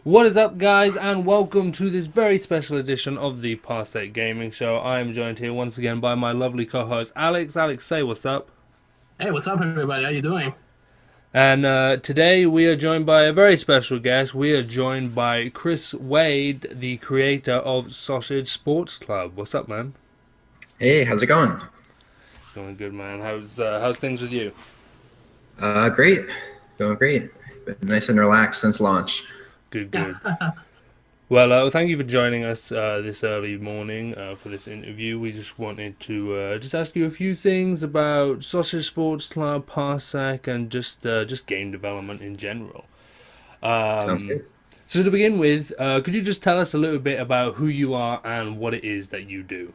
What is up, guys, and welcome to this very special edition of the Parsec Gaming Show. I am joined here once again by my lovely co-host Alex. Alex, say what's up. Hey, what's up, everybody? How you doing? And today we are joined by a very special guest. We are joined by Chris Wade, the creator of Sausage Sports Club. What's up, man? Hey, how's it going? Going good, man. How's things with you? Great. Going great. Been nice and relaxed since launch. Good, good. Well, thank you for joining us this early morning for this interview. We just wanted to just ask you a few things about Sausage Sports Club, Parsec, and just game development in general. Sounds Um, good. so to begin with, could you just tell us a little bit about who you are and what it is that you do?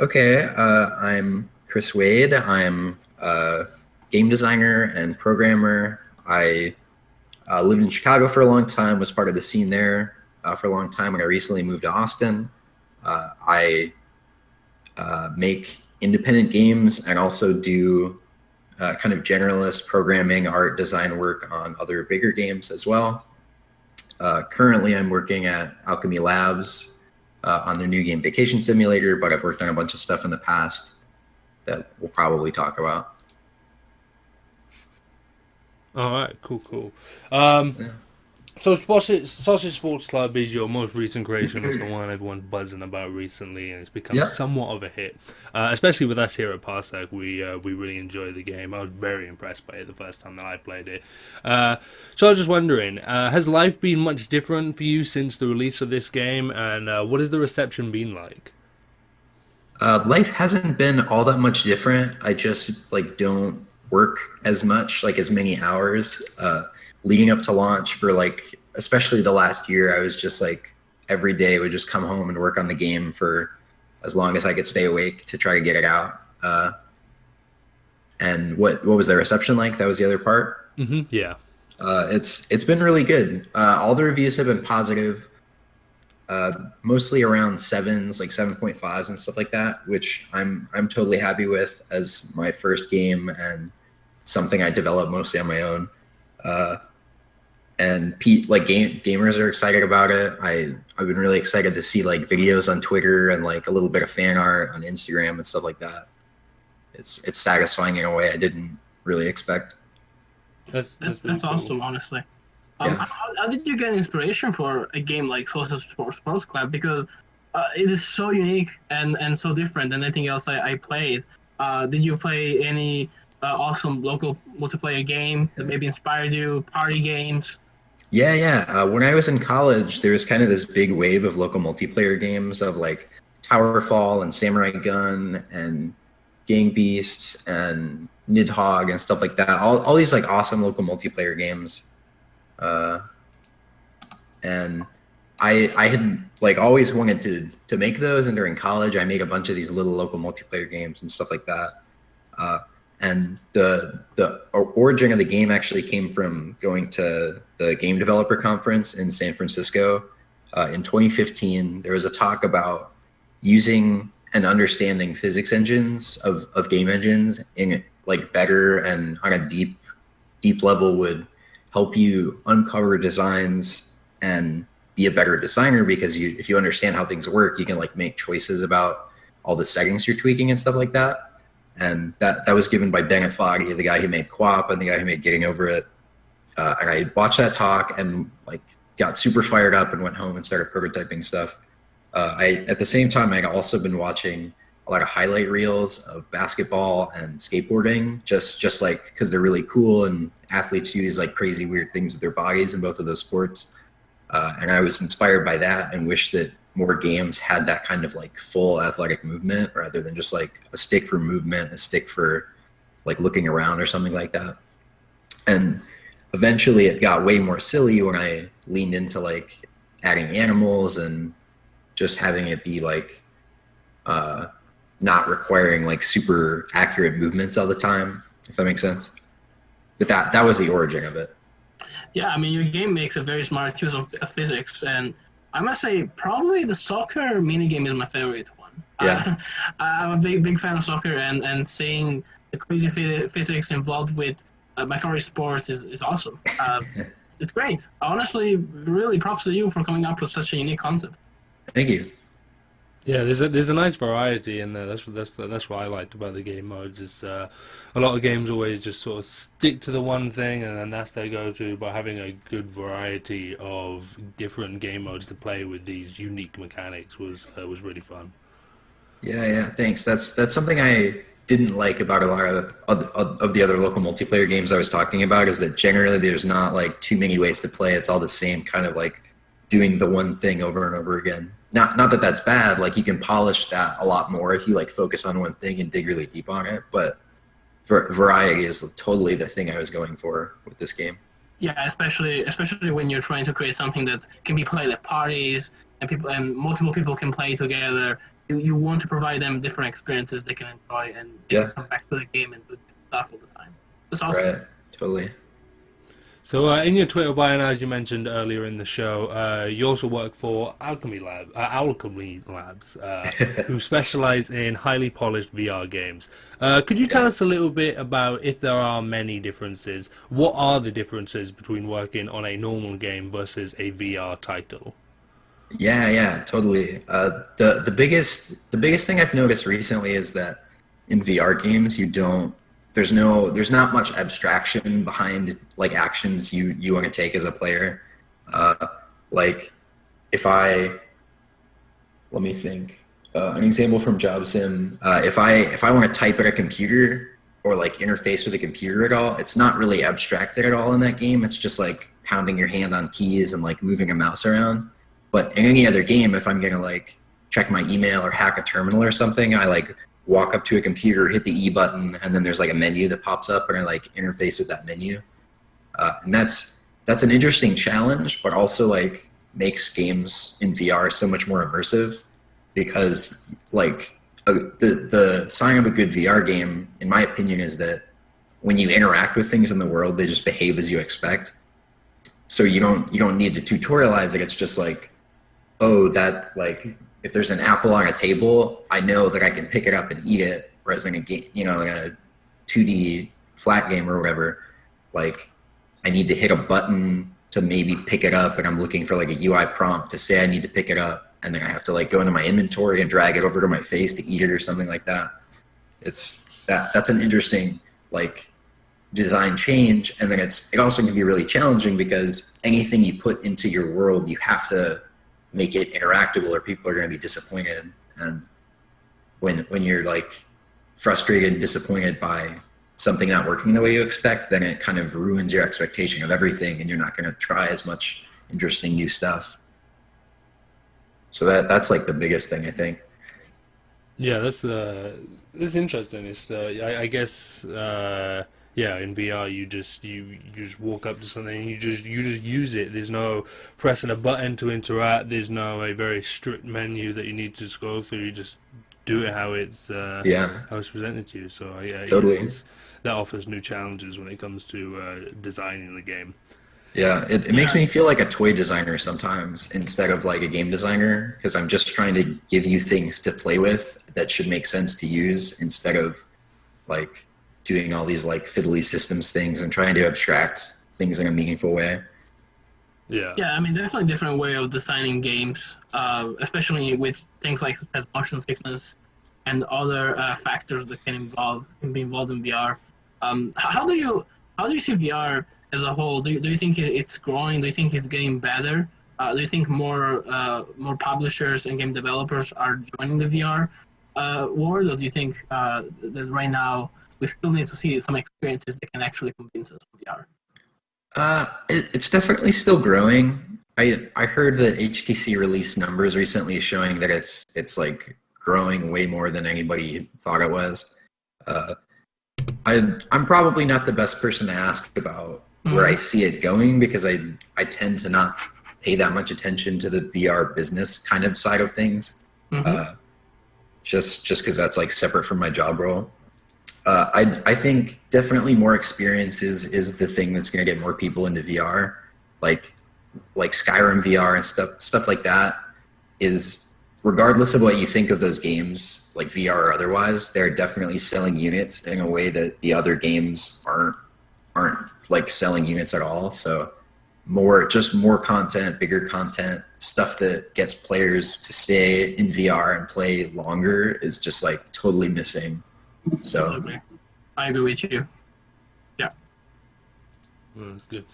Okay, I'm Chris Wade. I'm a game designer and programmer. I lived in Chicago for a long time, was part of the scene there for a long time, and I recently moved to Austin. I make independent games and also do kind of generalist programming, art, design work on other bigger games as well. Currently, I'm working at Alchemy Labs on their new game Vacation Simulator, but I've worked on a bunch of stuff in the past that we'll probably talk about. All right, cool. Yeah. So Sausage Sports Club is your most recent creation. It's the one everyone's buzzing about recently, and it's become Yeah. somewhat of a hit. Especially with us here at Parsec, we really enjoy the game. I was very impressed by it the first time that I played it. So I was just wondering, has life been much different for you since the release of this game, and what has the reception been like? Life hasn't been all that much different. I just don't work as much, like as many hours. Leading up to launch for especially the last year, I was just every day would just come home and work on the game for as long as I could stay awake to try to get it out. And what was the reception like? That was the other part. Yeah. It's been really good. All the reviews have been positive. Mostly around sevens, like 7.5s and stuff like that, which I'm totally happy with as my first game and something I developed mostly on my own. And gamers are excited about it. I've been really excited to see videos on Twitter and a little bit of fan art on Instagram and stuff like that. It's satisfying in a way I didn't really expect. That's pretty That's cool. awesome, honestly. Yeah. How did you get inspiration for a game like Sausage Sports Club? Because it is so unique and so different than anything else I played. Did you play any awesome local multiplayer game that maybe inspired you? Party games? Yeah. When I was in college, there was kind of this big wave of local multiplayer games of Towerfall and Samurai Gun and Gang Beasts and Nidhogg and stuff like that. All these awesome local multiplayer games. And I had always wanted to make those, and during college I made a bunch of these little local multiplayer games and stuff like that. And the origin of the game actually came from going to the game developer conference in San Francisco in 2015. There was a talk about using and understanding physics engines of game engines in better and on a deep level would help you uncover designs and be a better designer, because if you understand how things work, you can make choices about all the settings you're tweaking and stuff like that. And that was given by Bennett Foggy, the guy who made QWOP and the guy who made Getting Over It. And I watched that talk and got super fired up and went home and started prototyping stuff. At the same time, I'd also been watching a lot of highlight reels of basketball and skateboarding, just because they're really cool, and athletes use crazy weird things with their bodies in both of those sports. And I was inspired by that and wish that more games had that kind of full athletic movement rather than just a stick for movement, a stick for looking around or something like that. And eventually it got way more silly when I leaned into adding animals and just having it be not requiring super accurate movements all the time, if that makes sense. But that was the origin of it. Yeah, I mean, your game makes a very smart use of physics, and I must say, probably the soccer minigame is my favorite one. Yeah. I'm a big fan of soccer, and seeing the crazy physics involved with My favorite sports is awesome. It's great. Honestly, really props to you for coming up with such a unique concept. Thank you. Yeah, there's a nice variety in there. That's what I liked about the game modes. Is a lot of games always just sort of stick to the one thing and then that's their go-to. But having a good variety of different game modes to play with these unique mechanics was really fun. Yeah, thanks. That's something I didn't like about a lot of the other local multiplayer games I was talking about, is that generally there's not like too many ways to play. It's all the same, kind of like doing the one thing over and over again. Not that that's bad. Like, you can polish that a lot more if you like focus on one thing and dig really deep on it. But variety is totally the thing I was going for with this game. Yeah, especially when you're trying to create something that can be played at parties and multiple people can play together. You want to provide them different experiences they can enjoy and come back to the game and do stuff all the time. That's awesome. Right, totally. So in your Twitter bio, as you mentioned earlier in the show, you also work for Alchemy Labs, who specialize in highly polished VR games. Could you tell us a little bit about, if there are many differences, what are the differences between working on a normal game versus a VR title? Yeah, totally. The biggest thing I've noticed recently is that in VR games there's not much abstraction behind like actions you want to take as a player. Like, let me think. An example from Job Sim. If I want to type at a computer or like interface with a computer at all, it's not really abstracted at all in that game. It's just like pounding your hand on keys and like moving a mouse around. But in any other game, if I'm gonna like check my email or hack a terminal or something, I like walk up to a computer, hit the E button, and then there's like a menu that pops up, and I like interface with that menu. And that's an interesting challenge, but also like makes games in VR so much more immersive, because like the sign of a good VR game, in my opinion, is that when you interact with things in the world, they just behave as you expect. So you don't need to tutorialize it. It's just like, oh, that like, if there's an apple on a table, I know that I can pick it up and eat it. Whereas in a game, in a 2D flat game or whatever, like I need to hit a button to maybe pick it up, and I'm looking for like a UI prompt to say I need to pick it up, and then I have to like go into my inventory and drag it over to my face to eat it or something like that. That's an interesting like design change, and then it also can be really challenging because anything you put into your world, you have to make it interactable or people are going to be disappointed. And when you're like frustrated and disappointed by something not working the way you expect, then it kind of ruins your expectation of everything, and you're not going to try as much interesting new stuff. So that's like the biggest thing, I think. Yeah, that's interesting. It's I guess in VR you just walk up to something and you just use it. There's no pressing a button to interact. There's no a very strict menu that you need to scroll through. You just do it how it's presented to you. So Totally. That offers new challenges when it comes to designing the game. Yeah, it makes me feel like a toy designer sometimes instead of like a game designer, because I'm just trying to give you things to play with that should make sense to use, instead of like doing all these like fiddly systems things and trying to abstract things in a meaningful way. Yeah, I mean, definitely a different way of designing games, especially with things like motion sickness and other factors that can be involved in VR. How do you see VR as a whole? Do you think it's growing? Do you think it's getting better? Do you think more publishers and game developers are joining the VR world, or do you think that right now we still need to see some experiences that can actually convince us of VR? It's definitely still growing. I heard that HTC released numbers recently showing that it's like growing way more than anybody thought it was. I'm probably not the best person to ask about where I see it going, because I tend to not pay that much attention to the VR business kind of side of things. Just because that's like separate from my job role. I think definitely more experiences is the thing that's going to get more people into VR, like Skyrim VR and stuff like that. Is, regardless of what you think of those games, like VR or otherwise, they're definitely selling units in a way that the other games aren't aren't like selling units at all. So more content, bigger content, stuff that gets players to stay in VR and play longer is just like totally missing. So Absolutely. I agree with you. Yeah. That's good.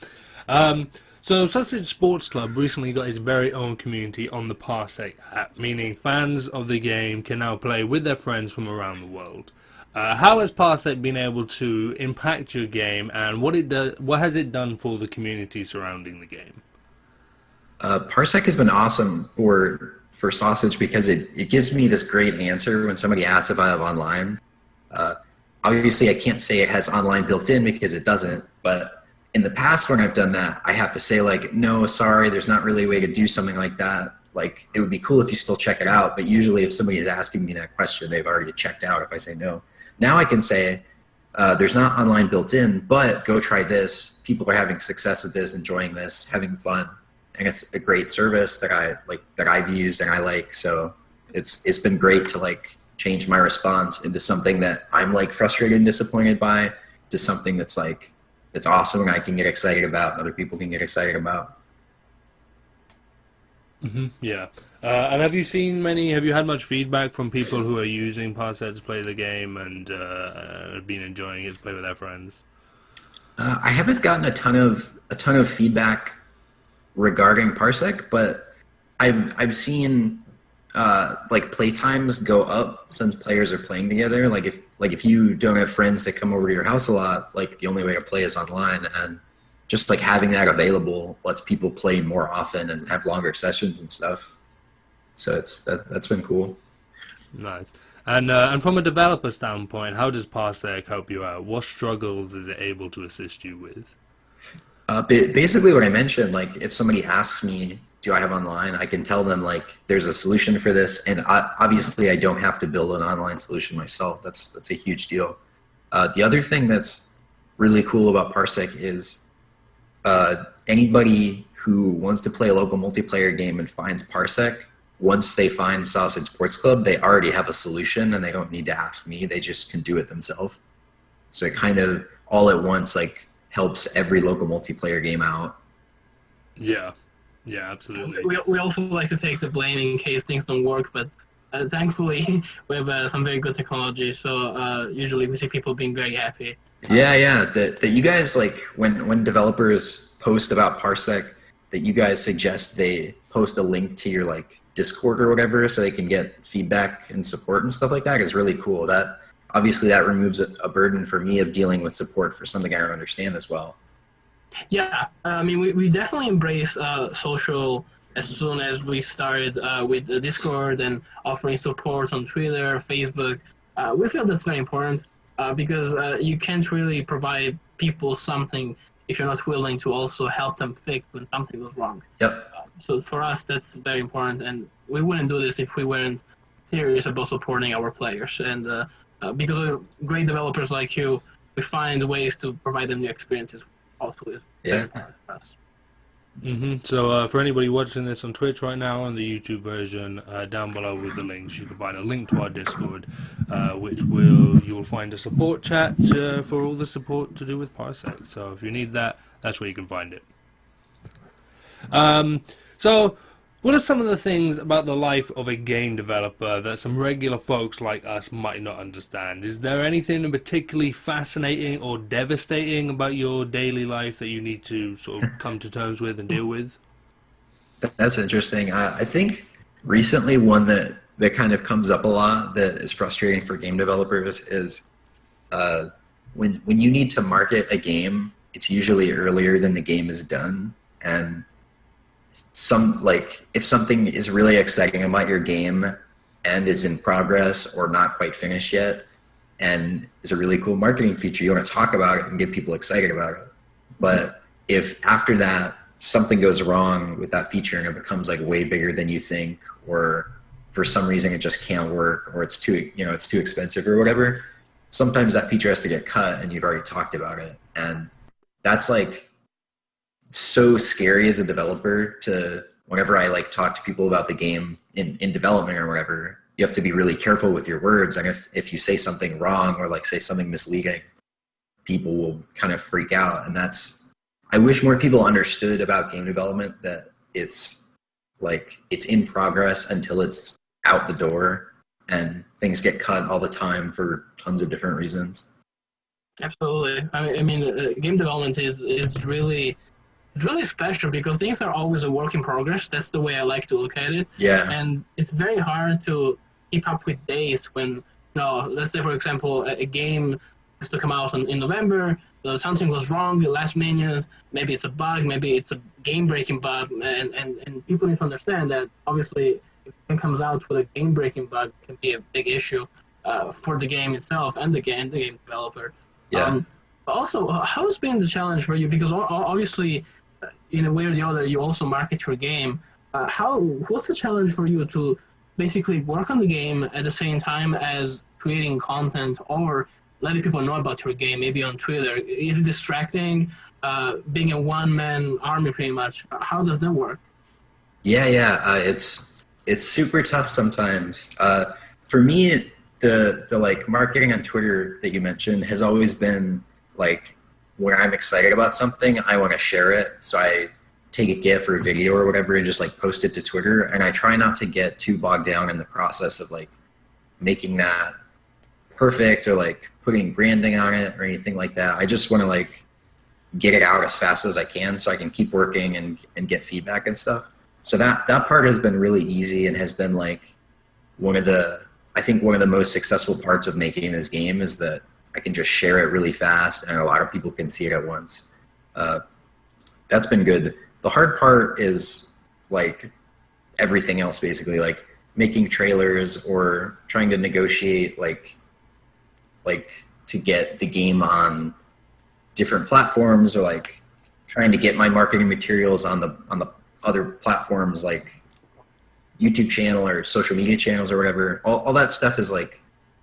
So Sausage Sports Club recently got its very own community on the Parsec app, meaning fans of the game can now play with their friends from around the world. How has Parsec been able to impact your game, and what has it done for the community surrounding the game? Parsec has been awesome for Sausage because it gives me this great answer when somebody asks if I have online. Obviously, I can't say it has online built in because it doesn't, but in the past when I've done that, I have to say like, no, sorry, there's not really a way to do something like that. Like, it would be cool if you still check it out, but usually if somebody is asking me that question, they've already checked out if I say no. Now I can say, there's not online built in, but go try this. People are having success with this, enjoying this, having fun. And it's a great service that I've used and I like. So it's been great to like change my response into something that I'm like frustrated and disappointed by to something that's like, it's awesome and I can get excited about and other people can get excited about. Yeah. And have you had much feedback from people who are using Parsec to play the game and have been enjoying it to play with their friends? I haven't gotten a ton of feedback regarding Parsec, but I've seen like play times go up since players are playing together. Like if you don't have friends that come over to your house a lot, like the only way to play is online, and just like having that available lets people play more often and have longer sessions and stuff. So that's been cool. Nice. And from a developer standpoint, how does Parsec help you out? What struggles is it able to assist you with? Basically what I mentioned, like if somebody asks me, do I have online, I can tell them like there's a solution for this, and obviously I don't have to build an online solution myself. That's a huge deal. The other thing that's really cool about Parsec is anybody who wants to play a local multiplayer game and finds Parsec, once they find Sausage Sports Club, they already have a solution and they don't need to ask me. They just can do it themselves. So it kind of all at once like helps every local multiplayer game out. Yeah, absolutely. We also like to take the blame in case things don't work, but thankfully we have some very good technology. So usually we see people being very happy. Yeah. That you guys like when developers post about Parsec, that you guys suggest they post a link to your like Discord or whatever so they can get feedback and support and stuff like that is really cool. That obviously that removes a burden for me of dealing with support for something I don't understand as well. Yeah, I mean we definitely embrace social as soon as we started with Discord and offering support on Twitter, Facebook. We feel that's very important. Because you can't really provide people something if you're not willing to also help them fix when something goes wrong. Yep. So for us, that's very important, and we wouldn't do this if we weren't serious about supporting our players. And because of great developers like you, we find ways to provide them new experiences. Also, is very important for us. So for anybody watching this on Twitch right now, on the YouTube version, down below with the links, you can find a link to our Discord, which you'll find a support chat for all the support to do with Parsec. So if you need that, that's where you can find it. So what are some of the things about the life of a game developer that some regular folks like us might not understand? Is there anything particularly fascinating or devastating about your daily life that you need to sort of come to terms with and deal with? That's interesting. I think recently one that kind of comes up a lot that is frustrating for game developers is when you need to market a game, it's usually earlier than the game is done, and if something is really exciting about your game and is in progress or not quite finished yet and is a really cool marketing feature, you want to talk about it and get people excited about it. But if after that something goes wrong with that feature and it becomes like way bigger than you think, or for some reason it just can't work, or it's too expensive or whatever, sometimes that feature has to get cut and you've already talked about it. And that's like so scary as a developer to, whenever I like talk to people about the game in development or whatever, you have to be really careful with your words. And if you say something wrong or like say something misleading, people will kind of freak out. And I wish more people understood about game development, that it's in progress until it's out the door, and things get cut all the time for tons of different reasons. Absolutely. I mean, game development is really special because things are always a work in progress. That's the way I like to look at it. Yeah. And it's very hard to keep up with days when, let's say, for example, a game has to come out in November, something goes wrong last minute, maybe it's a bug, maybe it's a game-breaking bug, and people need to understand that, obviously, if it comes out with a game-breaking bug, it can be a big issue for the game itself and the game developer. Yeah. But also, how's been the challenge for you? Because obviously, in a way or the other, you also market your game. What's the challenge for you to basically work on the game at the same time as creating content or letting people know about your game, maybe on Twitter? Is it distracting? Being a one-man army, pretty much. How does that work? Yeah. It's super tough sometimes. For me, the like marketing on Twitter that you mentioned has always been like, when I'm excited about something, I want to share it. So I take a GIF or a video or whatever and just like post it to Twitter. And I try not to get too bogged down in the process of like making that perfect or like putting branding on it or anything like that. I just want to like get it out as fast as I can so I can keep working and get feedback and stuff. So that part has been really easy and has been like one of the most successful parts of making this game, is that I can just share it really fast and a lot of people can see it at once. That's been good. The hard part is like everything else, basically, like making trailers or trying to negotiate like to get the game on different platforms, or like trying to get my marketing materials on the other platforms like YouTube channel or social media channels or whatever. All that stuff is like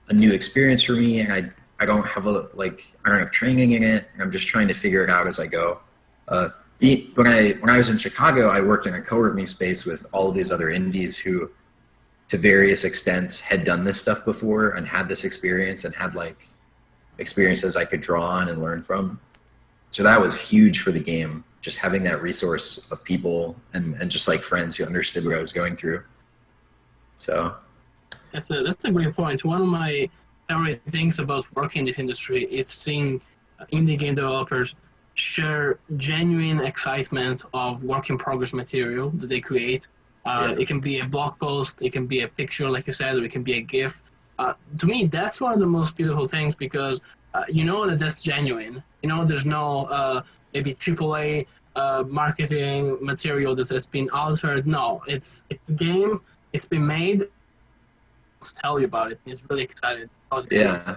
a new experience for me, and I don't have training in it, and I'm just trying to figure it out as I go. When I was in Chicago, I worked in a co-working space with all of these other indies who, to various extents, had done this stuff before and had this experience and had like experiences I could draw on and learn from. So that was huge for the game, just having that resource of people and just like friends who understood what I was going through. So that's a great point. One of my favorite things about working in this industry is seeing indie game developers share genuine excitement of work in progress material that they create. It can be a blog post, it can be a picture, like you said, or it can be a GIF. To me, that's one of the most beautiful things, because you know that's genuine. You know, there's no maybe AAA marketing material that has been altered. No, it's a game. It's been made. Let's tell you about it. He's really excited. Yeah,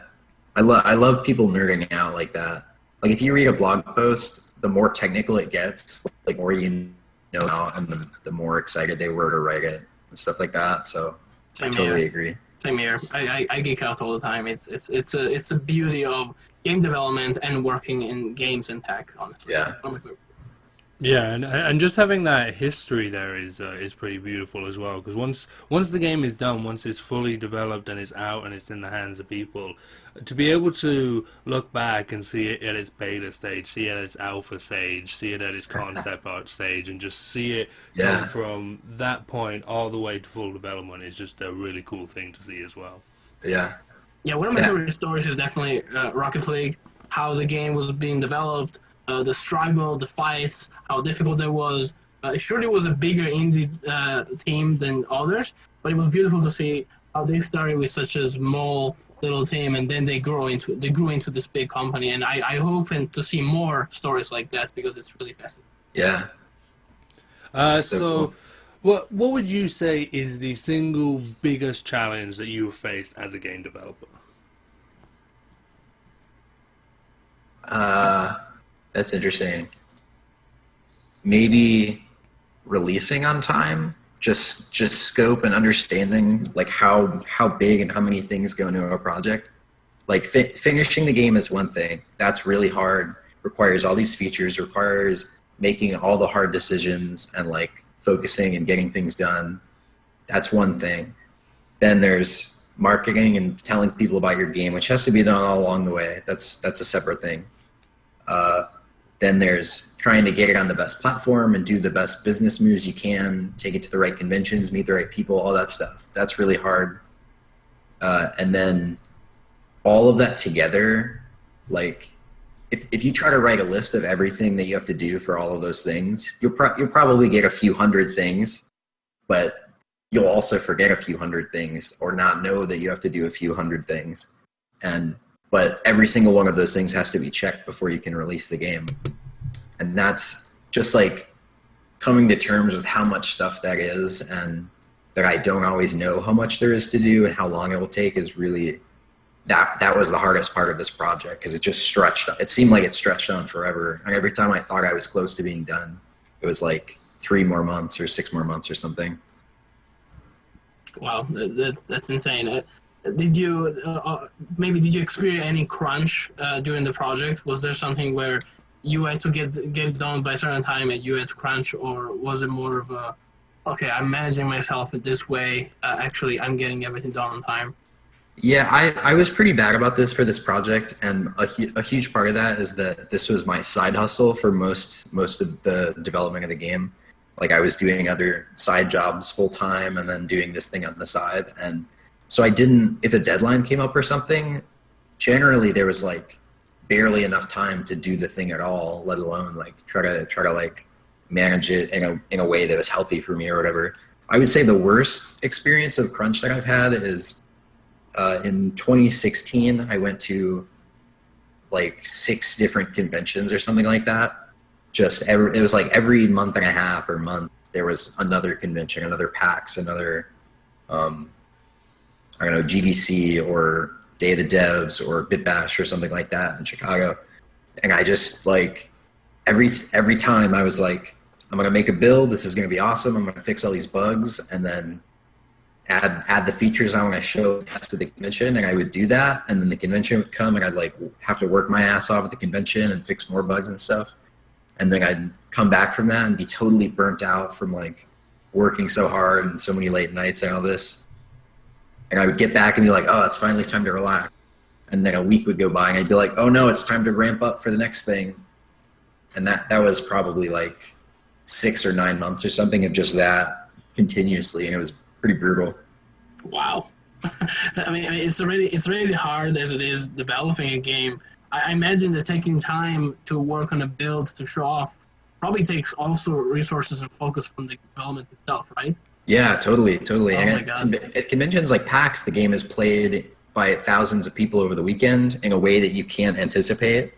I love people nerding out like that. Like if you read a blog post, the more technical it gets, like the more you know, and the more excited they were to write it and stuff like that. So I totally agree. Same here. I geek out all the time. It's a beauty of game development and working in games and tech, honestly. Yeah. Yeah, and just having that history there is pretty beautiful as well, because once the game is done, once it's fully developed and it's out and it's in the hands of people, to be able to look back and see it at its beta stage, see it at its alpha stage, see it at its concept art stage, and just see it come from that point all the way to full development is just a really cool thing to see as well. Yeah. Yeah, one of my favorite stories is definitely Rocket League, how the game was being developed. The struggle, the fights, how difficult it was. Sure, it was a bigger indie team than others, but it was beautiful to see how they started with such a small little team, and then they grew into this big company. And I hope to see more stories like that, because it's really fascinating. Yeah. So cool. What would you say is the single biggest challenge that you have faced as a game developer? That's interesting. Maybe releasing on time, just scope and understanding like how big and how many things go into a project. Like finishing the game is one thing. That's really hard. Requires all these features. Requires making all the hard decisions and like focusing and getting things done. That's one thing. Then there's marketing and telling people about your game, which has to be done all along the way. That's a separate thing. Then there's trying to get it on the best platform and do the best business moves you can, take it to the right conventions, meet the right people, all that stuff. That's really hard. And then all of that together, like if you try to write a list of everything that you have to do for all of those things, you'll probably get a few hundred things, but you'll also forget a few hundred things or not know that you have to do a few hundred things. But every single one of those things has to be checked before you can release the game. And that's just like coming to terms with how much stuff that is, and that I don't always know how much there is to do and how long it will take is really, that was the hardest part of this project, because it seemed like it stretched on forever. And every time I thought I was close to being done, it was like 3 more months or 6 more months or something. Wow, that's insane. Did you experience any crunch during the project? Was there something where you had to get it done by a certain time and you had to crunch, or was it more of a, okay, I'm managing myself in this way, actually I'm getting everything done on time? Yeah, I was pretty bad about this for this project, and a huge part of that is that this was my side hustle for most of the development of the game. Like, I was doing other side jobs full time and then doing this thing on the side, and so if a deadline came up or something, generally there was like barely enough time to do the thing at all, let alone like try to like manage it in a way that was healthy for me or whatever. I would say the worst experience of crunch that I've had is in 2016, I went to like 6 different conventions or something like that. It was like every month and a half or month there was another convention, another PAX, another I don't know, GDC or Day of the Devs or BitBash or something like that in Chicago. And I just like every time I was like, I'm gonna make a build, this is gonna be awesome, I'm gonna fix all these bugs and then add the features I want to show to the convention, and I would do that, and then the convention would come and I'd like have to work my ass off at the convention and fix more bugs and stuff. And then I'd come back from that and be totally burnt out from like working so hard and so many late nights and all this. And I would get back and be like, oh, it's finally time to relax. And then a week would go by and I'd be like, oh no, it's time to ramp up for the next thing. And that was probably like 6 or 9 months or something of just that continuously, and it was pretty brutal. Wow. I mean, it's really hard as it is developing a game. I imagine that taking time to work on a build to show off probably takes also resources and focus from the development itself, right? Yeah, totally. Oh And my God. at conventions like PAX, the game is played by thousands of people over the weekend in a way that you can't anticipate.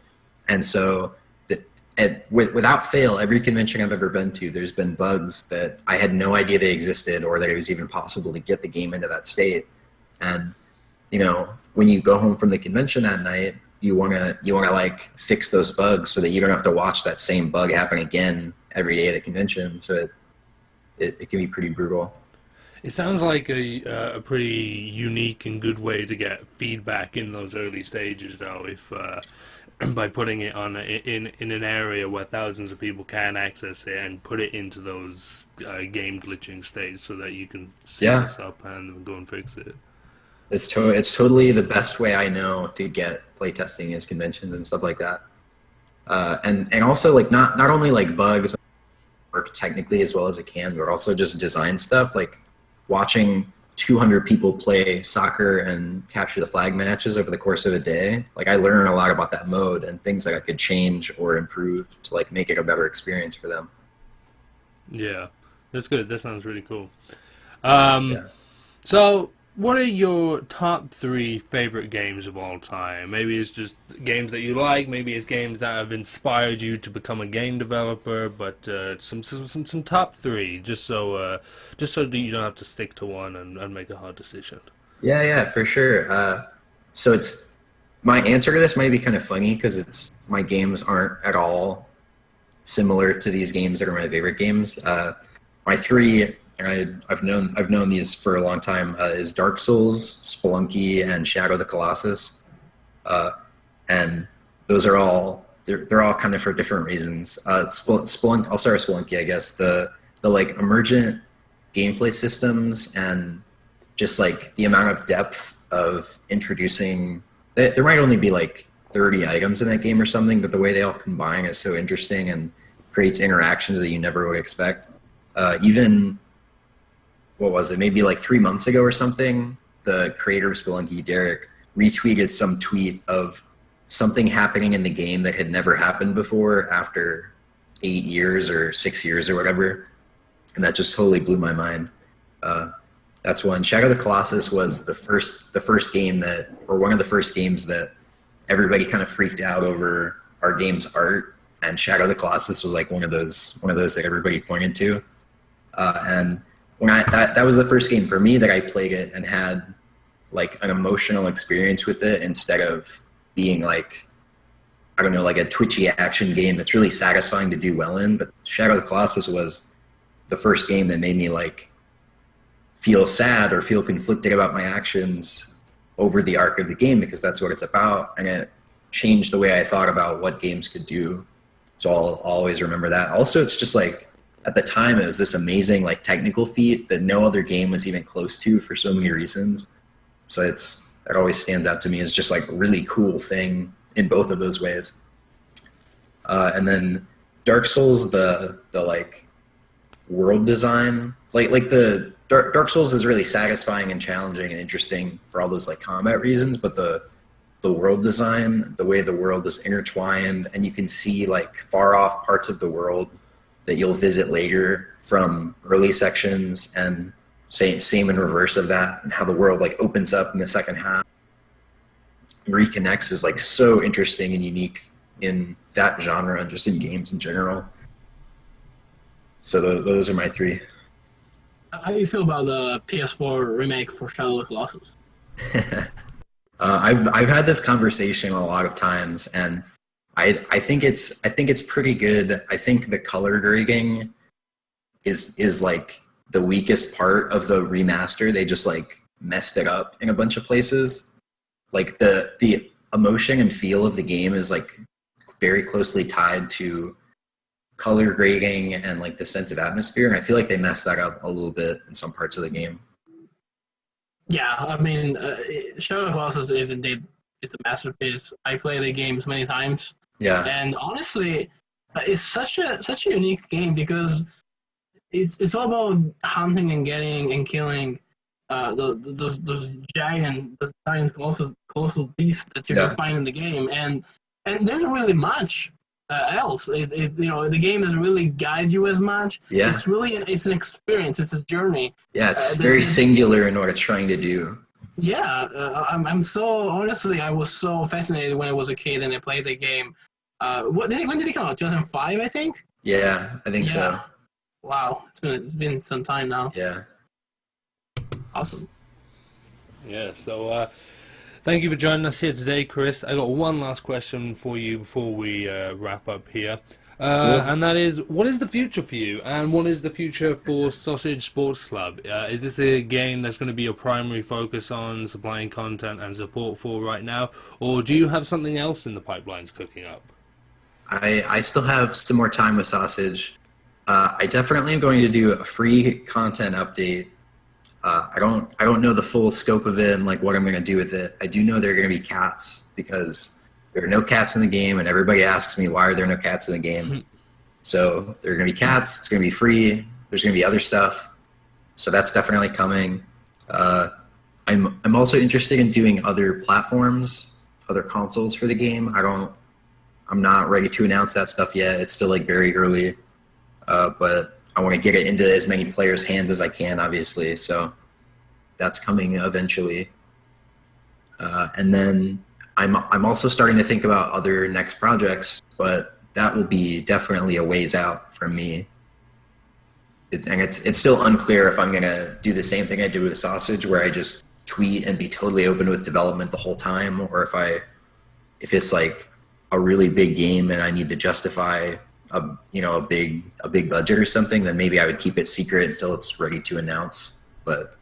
And so without fail, every convention I've ever been to, there's been bugs that I had no idea they existed or that it was even possible to get the game into that state. And, you know, when you go home from the convention that night, you wanna like fix those bugs so that you don't have to watch that same bug happen again every day at the convention. So it can be pretty brutal. It sounds like a pretty unique and good way to get feedback in those early stages, though. If by putting it on in an area where thousands of people can access it and put it into those game glitching states so that you can see this up and go and fix it. It's totally the best way I know to get playtesting is conventions and stuff like that. And also like not only like bugs work technically as well as it can, but also just design stuff, like watching 200 people play soccer and capture the flag matches over the course of a day. Like, I learned a lot about that mode and things that I could change or improve to like make it a better experience for them. Yeah, that's good. That sounds really cool. Yeah. So what are your top 3 favorite games of all time? Maybe it's just games that you like, maybe it's games that have inspired you to become a game developer, but some top 3, just so that you don't have to stick to one and make a hard decision. Yeah, for sure. So my answer to this might be kind of funny because my games aren't at all similar to these games that are my favorite games. My 3, and I've known these for a long time, is Dark Souls, Spelunky, and Shadow of the Colossus, and those are all they're all kind of for different reasons. Spelunky, I'll start with Spelunky, I guess. The like emergent gameplay systems and just like the amount of depth of introducing. There might only be like 30 items in that game or something, but the way they all combine is so interesting and creates interactions that you never would expect. Even, what was it, maybe like 3 months ago or something, the creator of Spelunky, Derek, retweeted some tweet of something happening in the game that had never happened before after 8 years or 6 years or whatever, and that just totally blew my mind. That's one. Shadow of the Colossus was the first game that, or one of the first games that everybody kind of freaked out over our game's art, and Shadow of the Colossus was like one of those that everybody pointed to. And when that was the first game for me that I played it and had like an emotional experience with it, instead of being like, I don't know, like a twitchy action game that's really satisfying to do well in. But Shadow of the Colossus was the first game that made me like feel sad or feel conflicted about my actions over the arc of the game, because that's what it's about, and it changed the way I thought about what games could do. So I'll always remember that. Also, it's just like, at the time, it was this amazing like technical feat that no other game was even close to for so many reasons. So it always stands out to me as just like a really cool thing in both of those ways. And then Dark Souls, the like world design, like the Dark Souls is really satisfying and challenging and interesting for all those like combat reasons, but the world design, the way the world is intertwined, and you can see like far off parts of the world that you'll visit later from early sections, and same in reverse of that, and how the world like opens up in the second half, reconnects, is like so interesting and unique in that genre and just in games in general. So those are my three. How do you feel about the PS4 remake for Shadow of the Colossus? I've had this conversation a lot of times, and I think it's pretty good. I think the color grading is like the weakest part of the remaster. They just like messed it up in a bunch of places. Like the emotion and feel of the game is like very closely tied to color grading and like the sense of atmosphere, and I feel like they messed that up a little bit in some parts of the game. Yeah, I mean, Shadow of the Colossus is indeed, it's a masterpiece. I play the games many times, Yeah, and honestly, it's such a unique game because it's all about hunting and getting and killing those giant colossal beasts that you can find in the game, and there isn't really much else. The game doesn't really guide you as much. Yeah. It's an experience. It's a journey. Yeah, it's very singular in what it's trying to do. Yeah, I'm so, honestly, I was so fascinated when I was a kid and I played the game. When did it come out? 2005, I think. Yeah, I think so. Wow, it's been some time now. Yeah. Awesome. Yeah. So. Thank you for joining us here today, Chris. I got one last question for you before we wrap up here. And that is, what is the future for you? And what is the future for Sausage Sports Club? Is this a game that's going to be your primary focus on supplying content and support for right now? Or do you have something else in the pipelines cooking up? I still have some more time with Sausage. I definitely am going to do a free content update. I don't know the full scope of it and like what I'm going to do with it. I do know there are going to be cats, because there are no cats in the game, and everybody asks me, why are there no cats in the game? So there are going to be cats. It's going to be free. There's going to be other stuff. So that's definitely coming. I'm also interested in doing other platforms, other consoles for the game. I'm not ready to announce that stuff yet. It's still like very early, but I want to get it into as many players' hands as I can, obviously. So that's coming eventually. And then I'm also starting to think about other next projects, but that will be definitely a ways out from me. And it's still unclear if I'm going to do the same thing I did with Sausage, where I just tweet and be totally open with development the whole time, or if it's like a really big game and I need to justify a big budget or something, then maybe I would keep it secret until it's ready to announce. But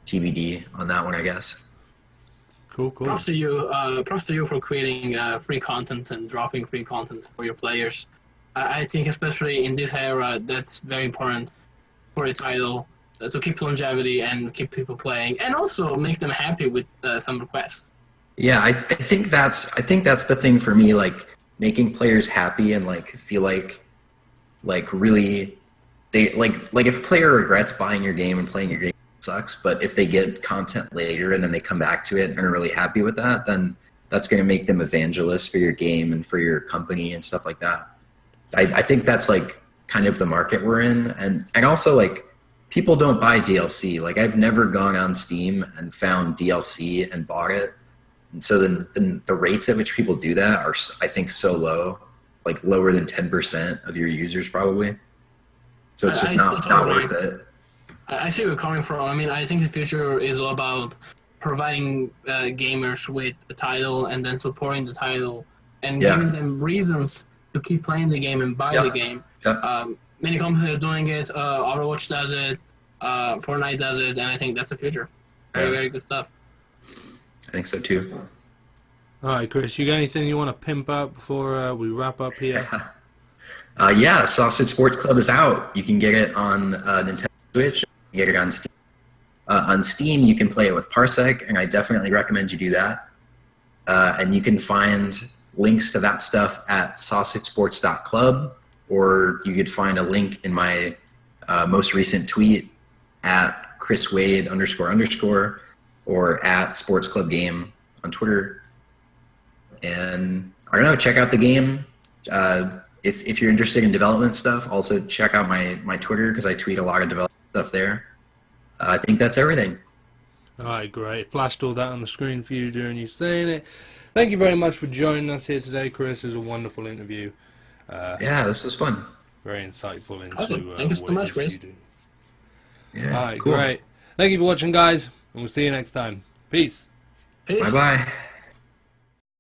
TBD on that one, I guess. Cool. Props to you for creating free content and dropping free content for your players. I think especially in this era, that's very important for a title to keep longevity and keep people playing, and also make them happy with some requests. Yeah, I think that's the thing for me, like making players happy and like feel like really they like if a player regrets buying your game and playing your game, it sucks, but if they get content later and then they come back to it and are really happy with that, then that's going to make them evangelists for your game and for your company and stuff like that. So I think that's like kind of the market we're in, and also like people don't buy DLC. Like I've never gone on Steam and found DLC and bought it. And so then the rates at which people do that are, I think, so low, like lower than 10% of your users probably. So it's just not worth it. I see where you're coming from. I mean, I think the future is all about providing gamers with a title and then supporting the title and giving them reasons to keep playing the game and buy the game. Yeah. Many companies are doing it. Overwatch does it. Fortnite does it, and I think that's the future. Very good stuff. I think so too. All right, Chris, you got anything you want to pimp out before we wrap up here? Yeah, Sausage Sports Club is out. You can get it on Nintendo Switch. You can get it on Steam. On Steam, you can play it with Parsec, and I definitely recommend you do that. And you can find links to that stuff at sausagesports.club, or you could find a link in my most recent tweet at chriswade__ or at Sports Club Game on Twitter. And I don't know, check out the game. If you're interested in development stuff, also check out my Twitter because I tweet a lot of development stuff there. I think that's everything. All right, great. Flashed all that on the screen for you during you saying it. Thank you very much for joining us here today, Chris. It was a wonderful interview. Yeah, this was fun. Very insightful into Awesome. Thank you so much, Chris. Yeah, all right, cool. great. Thank you for watching, guys, and we'll see you next time. Peace. Peace. Bye-bye.